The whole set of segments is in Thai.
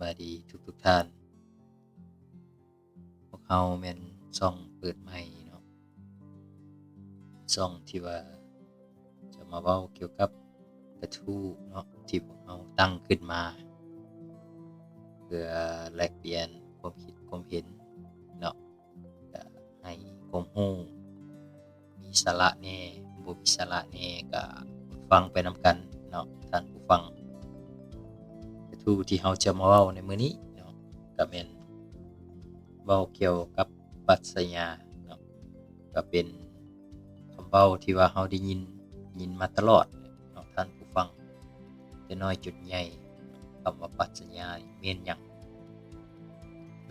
บายดีทุกท่านพวกเราแม่นช่องเปิดใหม่เนาะช่องที่ว่าจะมาเว้าเกี่ยวกับกระทู้เนาะที่พวกเราตั้งขึ้นมาเพื่อแลกเปลี่ยนความคิดความเห็นเนาะก็ให้ความรู้มีสาระแหน่บ่มีสาระแหน่ก็ฟังไปนำกันเนาะท่านผู้ฟังกระทู้ที่เราจะมาเว้าในมื้อนี้เนาะก็แม่น เว้าเกี่ยวกับปรัชญาเนาะก็เป็นคำเว้าที่ว่าเราได้ยินมาตลอดเนาะท่านผู้ฟังแต่น้อยจนใหญ่คำว่าปรัชญานี่แม่นหยัง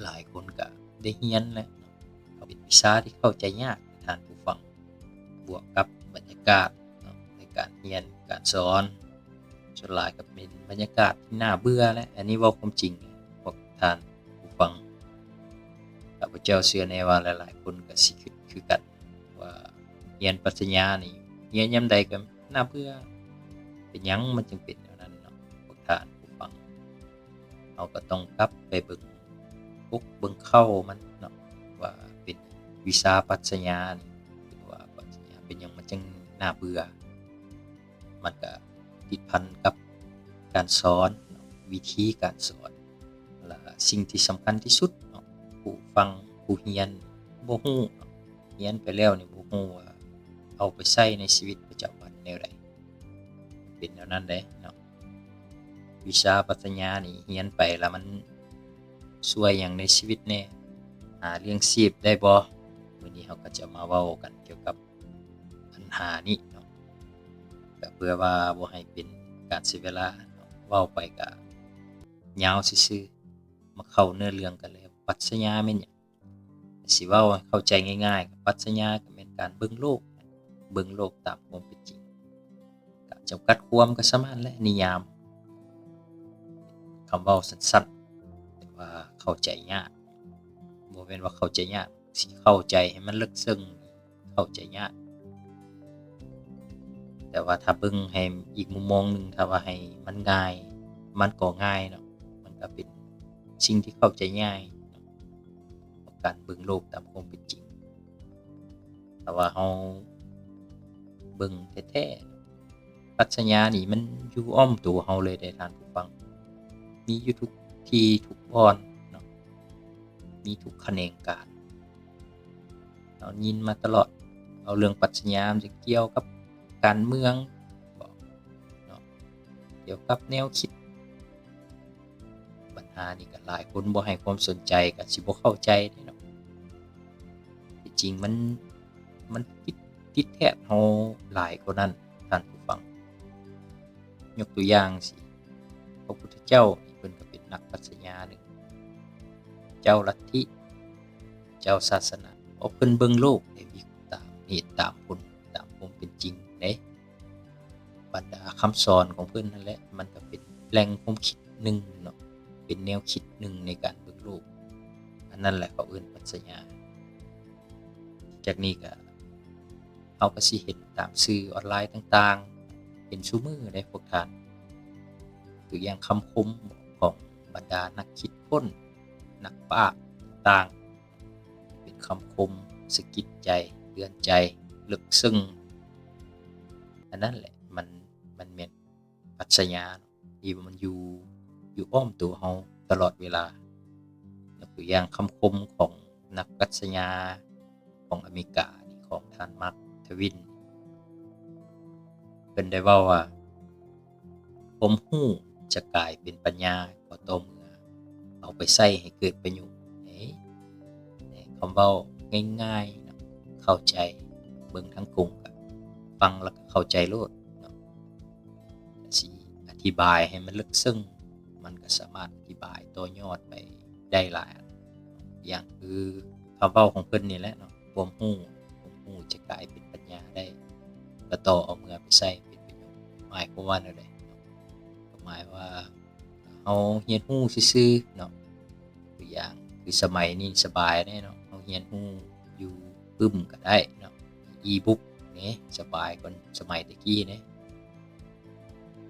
หลายคนก็ได้เรียนแล้วเนาะก็เป็นวิชาที่เข้าใจยากท่านผู้ฟังบวกกับบรรยากาศเนาะในการเรียนการสอนส่วนหลายก็เป็นบรรยากาศที่น่าเบื่อและอันนี้เว้าความจริงพวกท่านผู้ฟัง ข้าพเจ้าเชื่อแน่ว่าหลายๆคนก็สิคิดคือกันว่าเรียนปรัชญานี่เรียนยามใดก็น่าเบื่อเป็นหยังมันจึงเป็นแนวนั้นเนาะพวกท่านผู้ฟังเราก็ต้องกลับไปเบิ่งปุกเบิ่งเข้ามันเนาะว่าเป็นวิชาปรัชญานี่หรือว่าปรัชญาเป็นหยังมันจึงน่าเบื่อมันก็ติดพันกับการสอนเนาะวิธีการสอนและสิ่งที่สำคัญที่สุดเนาะ ผู้ฟังผู้เรียนบ่รู้เนาะเรียนไปแล้วนี่บ่รู้ว่าเอาไปใช้ในชีวิตประจำวันแนวใดเป็นแนวนั้นเด้เนาะวิชาปรัชญานี่เรียนไปแล้วมันช่วยหยังในชีวิตแน่หาเลี้ยงชีพได้บ่มื้อนี้เราก็จะมาเว้ากันเกี่ยวกับปัญหานี้เนาะก็เพื่อว่าบ่ให้เป็นการเสียเวลาเนาะเว้าไปก็ยาวซื่อๆมาเข้าเนื้อเรื่องกันเลยปรัชญาแม่นหยัง สิเว้าให้เข้าใจง่ายๆก็ปรัชญาก็แม่นการเบิ่งโลกตามความเป็นจริงก็จำกัดความก็ส่ำนั้นแหละนิยามคำเว้าสั้นๆแต่ว่าเข้าใจยากบ่แม่นว่าเข้าใจยากสิเข้าใจให้มันลึกซึ้งเข้าใจยากแต่ว่าถ้าเบิ่งให้อีกมุมมองหนึ่งถ้าว่าให้มันง่ายมันก็ง่ายเนาะมันก็เป็นสิ่งที่เข้าใจง่ายเนาะกับการเบิ่งโลกตามความเป็นจริง แต่ว่าเราเบิ่งแท้ๆปรัชญานี่มันอยู่อ้อมตัวเราเลยเด้ท่านผู้ฟังมีอยู่ทุกที่ทุกบอนเนาะมีทุกแขนงการเรายินมาตลอดเอาเรื่องปรัชญามันจะเกี่ยวกับการเมืองบ่เนาะเกี่ยวกับแนวคิดปัญหานี่ก็หลายคนบ่ให้ความสนใจก็สิบ่เข้าใจเด้เนาะที่จริงมันติดแทบเราหลายกว่านั้นท่านผู้ฟังยกตัวอย่างสิพระพุทธเจ้านี่เพิ่นก็เป็นนักปรัชญาหนึ่งเจ้าลัทธิเจ้าศาสนาเพราะเพิ่นเบิ่งโลกได้วิเคราะห์ตามเหตุตามผลตามความเป็นจริงเด้บรรดาคำสอนของเพิ่นนั่นแหละมันก็เป็นแหล่งความคิดหนึ่งเนาะเป็นแนวคิดหนึ่งในการเบิ่งโลกอันนั้นแหละเขาเอิ้นปรัชญาจากนี้ก็ เราก็สิเห็นตามสื่อออนไลน์ต่างๆเห็นซุมื้อได้พวกท่านตัวอย่างคำคมของบรรดานักคิดค้นนักปราชญ์ต่างๆเป็นคำคมสะกิดใจเตือนใจลึกซึ้งอันนั้นแหละมันแม่นปรัชญาที่มันอยู่อ้อมตัวเราตลอดเวลายกตัวอย่างคำคมของนักปรัชญาของอเมริกานี่ของท่านมาร์ค ทวินเพิ่นได้เว้าว่าความรู้จะกลายเป็นปัญญาก็ต่อเมื่อเอาไปใช้ให้เกิดประโยชน์คำเว้าง่ายๆเนาะเข้าใจเบิ่งทั้งกรุงก็ฟังแล้วก็เข้าใจโลดเนาะสิอธิบายให้มันลึกซึ้งมันก็สามารถอธิบายต่อยอดไปได้หลายอย่างคือคำเว้าของเพิ่นนี่แหละเนาะความรู้จะกลายเป็นปัญญาได้ก็ต่อเอาเมื่อไปใช้เป็นประโยชน์หมายความว่าแนวใดเนาะก็หมายว่าเราเรียนรู้ซื่อๆเนาะตัวอย่างคือสมัยนี้สบายเด้เนาะเราเรียนรู้อยู่ปึ้มก็ได้เนาะ e-book นี่สบายกว่าสมัยตะกี้เด้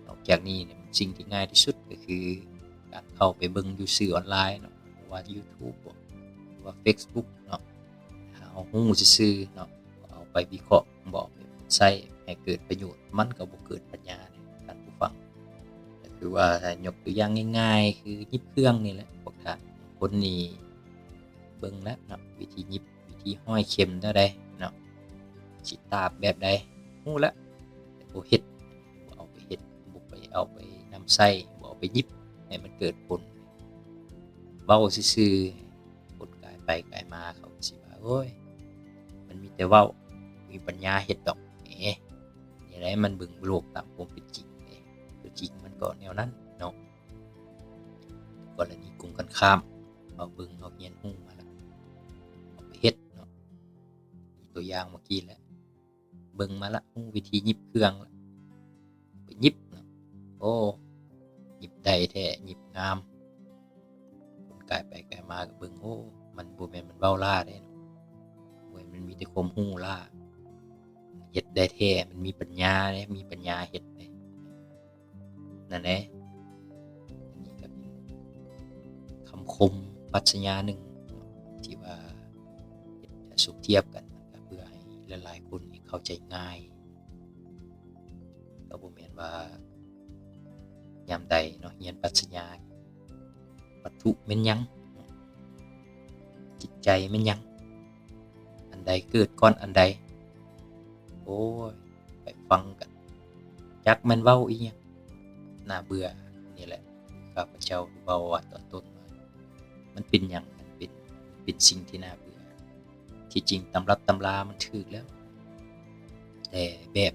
นอกจากนี้เนี่ยสิ่งที่ง่ายที่สุดก็คือ การเข้าไปเบิ่งอยู่สื่อออนไลน์เนาะว่า YouTube บ่หรือว่า Facebook เนาะถ้าเฮาฮู้ซื่อๆเนาะเอาไปวิเคราะห์บ่เอาไปใช้ให้เกิดประโยชน์มันก็บ่เกิดปัญญาในท่านผู้ฟังก็คือว่าถ้ายกตัวอย่างง่ายๆคือหยิบเครื่องนี่แหละพวกท่านคนนี้เบิ่งแล้วเนาะวิธีหยิบวิธีห้อยเข็มแนวใดเนาะสิตาบแบบใดฮู้แล้วแต่บ่เฮ็ดบ่เอาไปเฮ็ดบ่ไปเอาไปนำใช้บ่เอาไปหยิบให้มันเกิดผลเว้าซื่อๆคนกายไปกายมาเขาก็สิว่าโอ้ยมันมีแต่เว้ามีปัญญาเฮ็ดดอกแหมนี่แหละมันเบิ่งโลกตามความเป็นจริงเด้ตัวจริงมันก็แนวนั้นเนาะกรณีกลุ่มกันข้ามเอาเบิ่งเอาเรียนรู้มาแล้วเอาไปเฮ็ดเนาะมีตัวอย่างเมื่อกี้แล้วเบิ่งมาแล้วรู้วิธีหยิบเครื่องแล้วไปหยิบเนาะโอ้หยิบได้แท้หยิบงามคนกายไปกายมาก็เบิ่งโอ้มันบ่แม่นมันเว้าล่าเด้เนาะโอ้ยมันมีแต่ความรู้ล่าเฮ็ดได้แท้มันมีปัญญาเด้มีปัญญาเฮ็ดเด้นั่นแหละอันนี้ก็เป็นคำคมปรัชญาหนึ่งที่ว่าเฮ็ดให้สุขเทียบกันก็เพื่อให้หลายๆคนนี่เข้าใจง่ายก็บ่แม่นว่ายามใดเนาะเรียนปรัชญาวัตถุแม่นหยังจิตใจแม่นหยังอันใดเกิดก่อนอันใดโอ้ยไปฟังกันจักแม่นเว้าอีหยังน่าเบื่อนี่แหละข้าพเจ้าเว้าว่าตอนต้นว่ามันเป็นหยังมันเป็นสิ่งที่น่าเบื่อที่จริงตำรับตำรามันถูกแล้วแต่แบบ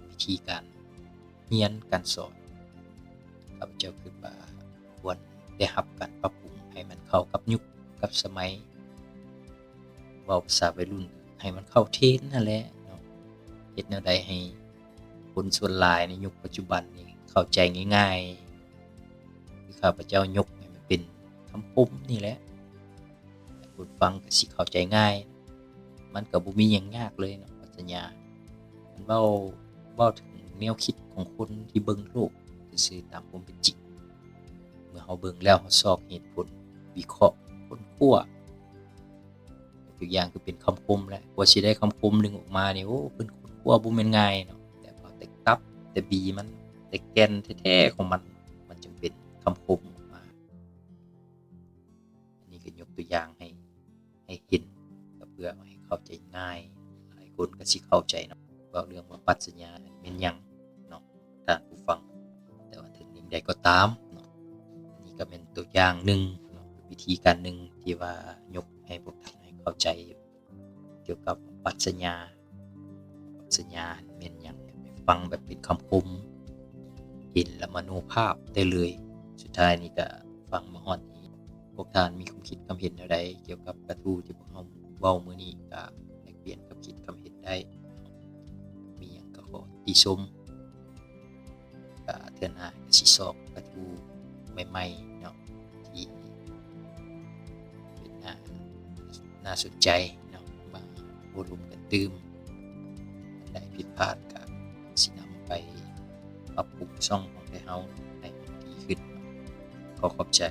วิธีการเรียนการสอนข้าพเจ้าคิดว่าควรได้รับการปรับปรุงให้มันเข้ากับยุคกับสมัยเว้าภาษาวัยรุ่นให้มันเข้าเทรนด์นั่นแหละเนาะเฮ็ดแนวใดให้คนส่วนหลายในยุคปัจจุบันนี้เข้าใจง่ายๆคือข้าพเจ้ายกให้มันเป็นคำคมนี่แหละให้คนฟังก็สิเข้าใจง่ายมันก็บ่มีหยังยากเลยเนาะปรัชญามันเว้าถึงแนวคิดของคนที่เบิ่งโลกซื่อๆตามความเป็นจริงเมื่อเฮาเบิ่งแล้วเฮาซอกเหตุผลวิเคราะห์ค้นคว้าตัวอย่างคือเป็นคำคมแหละกว่าสิได้คำคมหนึ่งออกมานี่โอ้เพิ่นค้นคว้าบ่แม่นง่ายเนาะแต่พอแต่ตับแต่บีมันแต่แก่นแท้ๆของมันจึงเป็นคำคมออกมาอันนี้ก็ยกตัวอย่างให้เห็นก็เพื่อให้เข้าใจง่ายหลายคนก็สิเข้าใจเนาะว่าเรื่องว่าปรัชญาแม่นหยังเนาะท่านผู้ฟังแต่ว่าถึงอย่างใดก็ตามเนาะอันนี้ก็เป็นตัวอย่างหนึ่งเนาะวิธีการหนึ่งที่ว่ายกให้พวกท่านให้เข้าใจเกี่ยวกับปรัชญาแม่นหยังให้ฟังแบบเป็นคำคมเห็นแล้วมโนภาพได้เลยสุดท้ายนี่ก็ฟังมาฮอดนี้พวกท่านมีความคิดความเห็นแนวใดเกี่ยวกับกระทู้ที่พวกเราเว้ามื้อนี้ก็แลกเปลี่ยนความคิดความเห็นได้มีหยังก็ขอติชมก็เทื่อหน้าก็สิซอกกระทู้ใหม่ๆเนาะที่เป็นน่าสนใจเนาะมาบ่รุมกันตื่มอันใดผิดพลาดก็สินำไปปรับปรุงช่องของเฮาให้มันดีขึ้นขอขอบใจ